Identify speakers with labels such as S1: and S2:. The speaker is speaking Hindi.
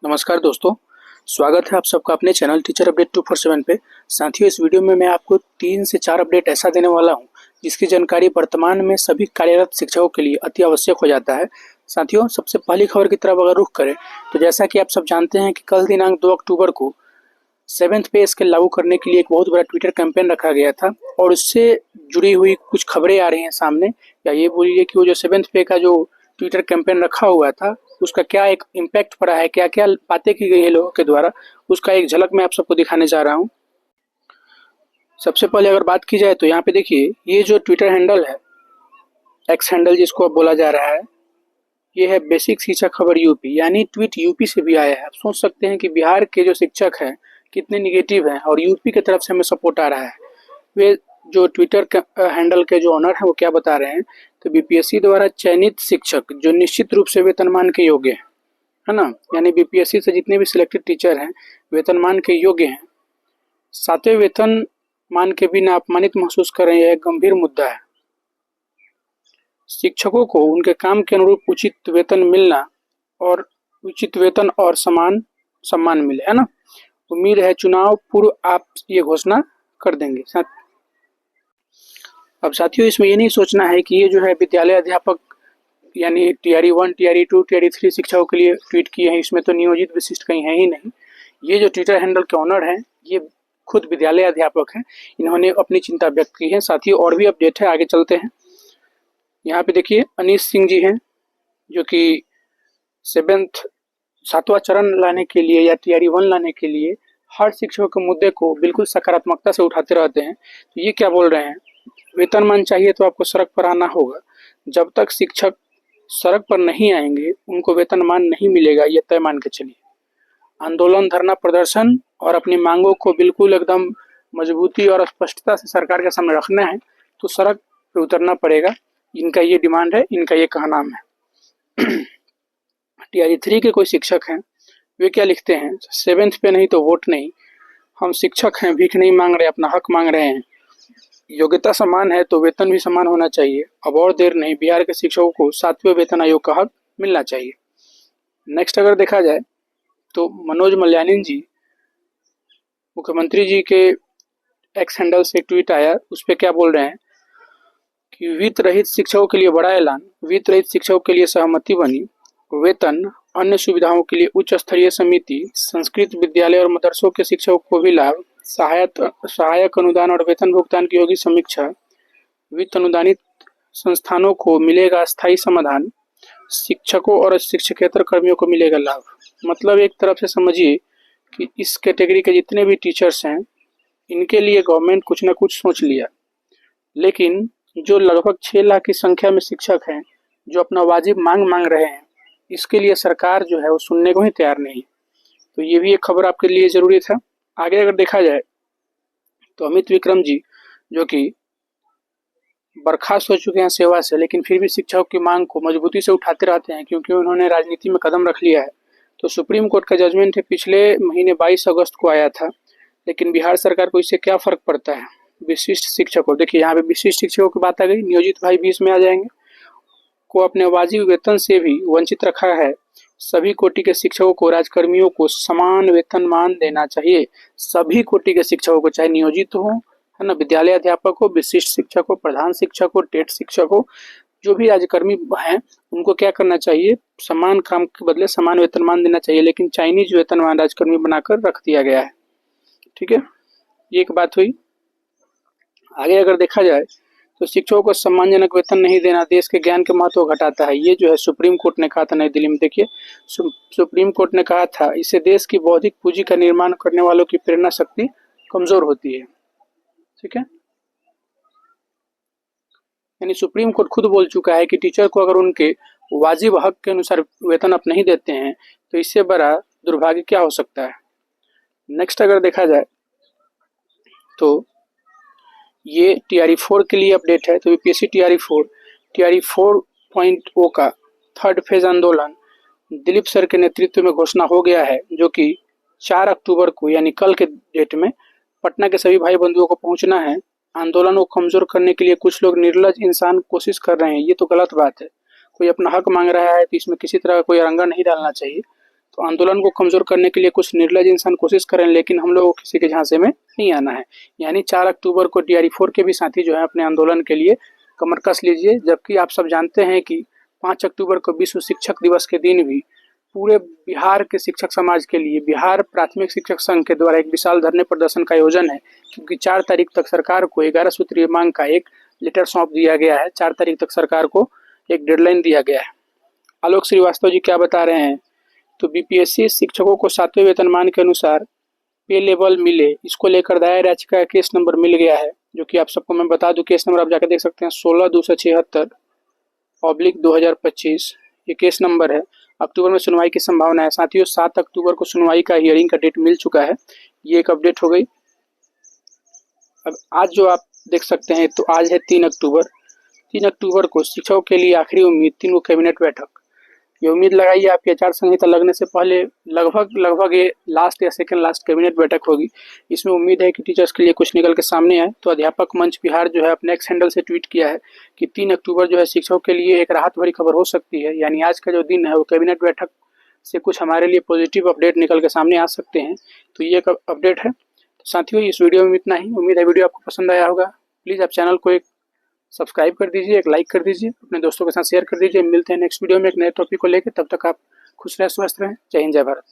S1: नमस्कार दोस्तों, स्वागत है आप सबका अपने चैनल टीचर अपडेट 247 पे। साथियों, इस वीडियो में मैं आपको 3 से 4 अपडेट ऐसा देने वाला हूं जिसकी जानकारी वर्तमान में सभी कार्यरत शिक्षकों के लिए अति आवश्यक हो जाता है। साथियों, सबसे पहली खबर की तरफ अगर रुख करें तो जैसा कि आप सब जानते हैं कि कल दिनांक 2 अक्टूबर को 7th पे स्केल लागू करने के लिए एक बहुत बड़ा ट्विटर कैंपेन रखा गया था और उससे जुड़ी हुई कुछ खबरें आ रही हैं सामने। या ये बोलिए कि वो जो 7th पे का जो ट्विटर कैंपेन रखा हुआ था उसका क्या एक इम्पैक्ट पड़ा है, क्या क्या बातें की गई है लोगों के द्वारा, उसका एक झलक मैं आप सबको दिखाने जा रहा हूँ। सबसे पहले अगर बात की जाए तो यहाँ पे देखिए, ये जो ट्विटर हैंडल है, एक्स हैंडल जिसको अब बोला जा रहा है, ये है बेसिक शिक्षा खबर यूपी, यानी ट्वीट यूपी से भी आया है। आप सोच सकते हैं कि बिहार के जो शिक्षक हैं कितने निगेटिव हैं और यूपी की तरफ से हमें सपोर्ट आ रहा है। वे जो ट्विटर हैंडल के जो ऑनर हैं वो क्या बता रहे हैं, तो बीपीएससी द्वारा चयनित शिक्षक जो निश्चित रूप से वेतनमान के योग्य है ना, यानी बीपीएससी से जितने भी सिलेक्टेड टीचर हैं वेतनमान के योग्य हैं, सातवें वेतन मान के बिना अपमानित महसूस कर रहे हैं, यह एक गंभीर मुद्दा है। शिक्षकों को उनके काम के अनुरूप उचित वेतन मिलना और उचित वेतन और समान सम्मान मिले, है ना। उम्मीद है चुनाव पूर्व आप ये घोषणा कर देंगे। अब साथियों, इसमें ये नहीं सोचना है कि ये जो है विद्यालय अध्यापक यानी टीआरई 1, टीआरई 2, टीआरई 3 शिक्षकों के लिए ट्वीट किए हैं, इसमें तो नियोजित विशिष्ट कहीं है ही नहीं। ये जो ट्विटर हैंडल के ऑनर हैं ये खुद विद्यालय अध्यापक हैं, इन्होंने अपनी चिंता व्यक्त की है। साथियों, और भी अपडेट है, आगे चलते हैं। यहाँ पे देखिए, अनीश सिंह जी हैं जो कि 7वां चरण लाने के लिए या टीआरई 1 लाने के लिए हर शिक्षकों के मुद्दे को बिल्कुल सकारात्मकता से उठाते रहते हैं। तो ये क्या बोल रहे हैं, वेतनमान चाहिए तो आपको सड़क पर आना होगा। जब तक शिक्षक सड़क पर नहीं आएंगे उनको वेतनमान नहीं मिलेगा, ये तय मान के चलिए। आंदोलन, धरना प्रदर्शन और अपनी मांगों को बिल्कुल एकदम मजबूती और स्पष्टता से सरकार के सामने रखना है तो सड़क पर उतरना पड़ेगा। इनका ये डिमांड है, इनका ये कहनाम है। टीआरई 3 के कोई शिक्षक हैं, वे क्या लिखते हैं, 7th पे नहीं तो वोट नहीं, हम शिक्षक हैं, भीख नहीं मांग रहे, अपना हक मांग रहे हैं। योग्यता समान है तो वेतन भी समान होना चाहिए। अब और देर नहीं, बिहार के शिक्षकों को 7वें वेतन आयोग का हक मिलना चाहिए। नेक्स्ट अगर देखा जाए तो मनोज मल्याणी जी, मुख्यमंत्री जी के एक्स हैंडल से एक ट्वीट आया, उस पर क्या बोल रहे हैं कि वित्त रहित शिक्षकों के लिए बड़ा ऐलान, वित्त रहित शिक्षकों के लिए सहमति बनी, वेतन अन्य सुविधाओं के लिए उच्च स्तरीय समिति, संस्कृत विद्यालय और मदरसों के शिक्षकों को भी लाभ, सहायक अनुदान और वेतन भुगतान की होगी समीक्षा, वित्त अनुदानित संस्थानों को मिलेगा स्थायी समाधान, शिक्षकों और शिक्षकेतर कर्मियों को मिलेगा लाभ। मतलब एक तरफ से समझिए कि इस कैटेगरी के जितने भी टीचर्स हैं इनके लिए गवर्नमेंट कुछ ना कुछ सोच लिया, लेकिन जो लगभग 6 लाख की संख्या में शिक्षक हैं जो अपना वाजिब मांग रहे हैं, इसके लिए सरकार जो है वो सुनने को ही तैयार नहीं। तो ये भी एक खबर आपके लिए जरूरी था। आगे अगर देखा जाए तो अमित विक्रम जी जो कि बर्खास्त हो चुके हैं सेवा से, लेकिन फिर भी शिक्षकों की मांग को मजबूती से उठाते रहते हैं क्योंकि उन्होंने राजनीति में कदम रख लिया है। तो सुप्रीम कोर्ट का जजमेंट है, पिछले महीने 22 अगस्त को आया था, लेकिन बिहार सरकार को इससे क्या फर्क पड़ता है। विशिष्ट शिक्षकों, देखिए यहाँ पे विशिष्ट शिक्षकों की बात आ गई, नियोजित भाई भी इसमें आ जाएंगे, को अपने वाजिब वेतन से भी वंचित रखा है। सभी कोटि के शिक्षकों को, राजकर्मियों को समान वेतनमान देना चाहिए। सभी कोटि के शिक्षकों को, चाहे नियोजित हो, है ना, विद्यालय अध्यापक हो, विशिष्ट शिक्षक हो, प्रधान शिक्षक हो, टेट शिक्षक हो, जो भी राजकर्मी हैं उनको क्या करना चाहिए, समान काम के बदले समान वेतनमान देना चाहिए। लेकिन चाइनीज वेतनमान राजकर्मी बनाकर रख दिया गया है। ठीक है, ये एक बात हुई। आगे अगर देखा जाए तो शिक्षकों को सम्मानजनक वेतन नहीं देना देश के ज्ञान के महत्व को घटाता है। ये जो है सुप्रीम कोर्ट ने कहा था नई दिल्ली में। देखिए, सुप्रीम कोर्ट ने कहा था इससे देश की बौद्धिक पूंजी का निर्माण करने वालों की प्रेरणा शक्ति कमजोर होती है। ठीक है, यानी सुप्रीम कोर्ट खुद बोल चुका है कि टीचर को अगर उनके वाजिब हक के अनुसार वेतन आप नहीं देते हैं तो इससे बड़ा दुर्भाग्य क्या हो सकता है। नेक्स्ट अगर देखा जाए तो ये टीआरई 4 के लिए अपडेट है। तो यूपीएससी टीआरई 4.0 का 3rd फेज आंदोलन दिलीप सर के नेतृत्व में घोषणा हो गया है, जो कि 4 अक्टूबर को यानी कल के डेट में पटना के सभी भाई बंधुओं को पहुंचना है। आंदोलन को कमजोर करने के लिए कुछ लोग निर्लज इंसान कोशिश कर रहे हैं, ये तो गलत बात है। कोई अपना हक मांग रहा है तो इसमें किसी तरह का कोई अरंगा नहीं डालना चाहिए। तो आंदोलन को कमज़ोर करने के लिए कुछ निर्लज इंसान कोशिश करें, लेकिन हम लोगों को किसी के झांसे में नहीं आना है। यानी 4 अक्टूबर को DRE-4 के भी साथी जो है अपने आंदोलन के लिए कमर कस लीजिए। जबकि आप सब जानते हैं कि 5 अक्टूबर को विश्व शिक्षक दिवस के दिन भी पूरे बिहार के शिक्षक समाज के लिए बिहार प्राथमिक शिक्षक संघ के द्वारा एक विशाल धरने प्रदर्शन का आयोजन है, क्योंकि 4 तारीख तक सरकार को 11 सूत्रीय मांग का एक लेटर सौंप दिया गया है। 4 तारीख तक सरकार को एक डेडलाइन दिया गया है। आलोक श्रीवास्तव जी क्या बता रहे हैं, तो BPSC शिक्षकों को 7वें वेतनमान के अनुसार पे लेवल मिले, इसको लेकर दायर याचिका का केस नंबर मिल गया है, जो कि आप सबको मैं बता दूं। केस नंबर आप जाकर देख सकते हैं 16/276/2025 ये केस नंबर है। अक्टूबर में सुनवाई की संभावना है। साथियों 7 अक्टूबर को सुनवाई का हियरिंग का डेट मिल चुका है। ये एक अपडेट हो गई। अब आज जो आप देख सकते हैं, तो आज है 3 अक्टूबर। 3 अक्टूबर को शिक्षकों के लिए आखिरी उम्मीद, 3 कैबिनेट बैठक। ये उम्मीद लगाइए आपकी आचार संहिता लगने से पहले लगभग ये लास्ट या सेकंड लास्ट कैबिनेट बैठक होगी। इसमें उम्मीद है कि टीचर्स के लिए कुछ निकल के सामने आए। तो अध्यापक मंच बिहार जो है अपने एक्स हैंडल से ट्वीट किया है कि 3 अक्टूबर जो है शिक्षकों के लिए एक राहत भरी खबर हो सकती है। यानी आज का जो दिन है वो कैबिनेट बैठक से कुछ हमारे लिए पॉजिटिव अपडेट निकल के सामने आ सकते हैं। तो ये एक अपडेट है। तो साथियों इस वीडियो में इतना ही। उम्मीद है वीडियो आपको पसंद आया होगा। प्लीज़ आप चैनल को एक सब्सक्राइब कर दीजिए, एक लाइक कर दीजिए, अपने दोस्तों के साथ शेयर कर दीजिए। मिलते हैं नेक्स्ट वीडियो में एक नए टॉपिक को लेकर। तब तक आप खुश रहें, स्वस्थ रहें। जय हिंद, जय भारत।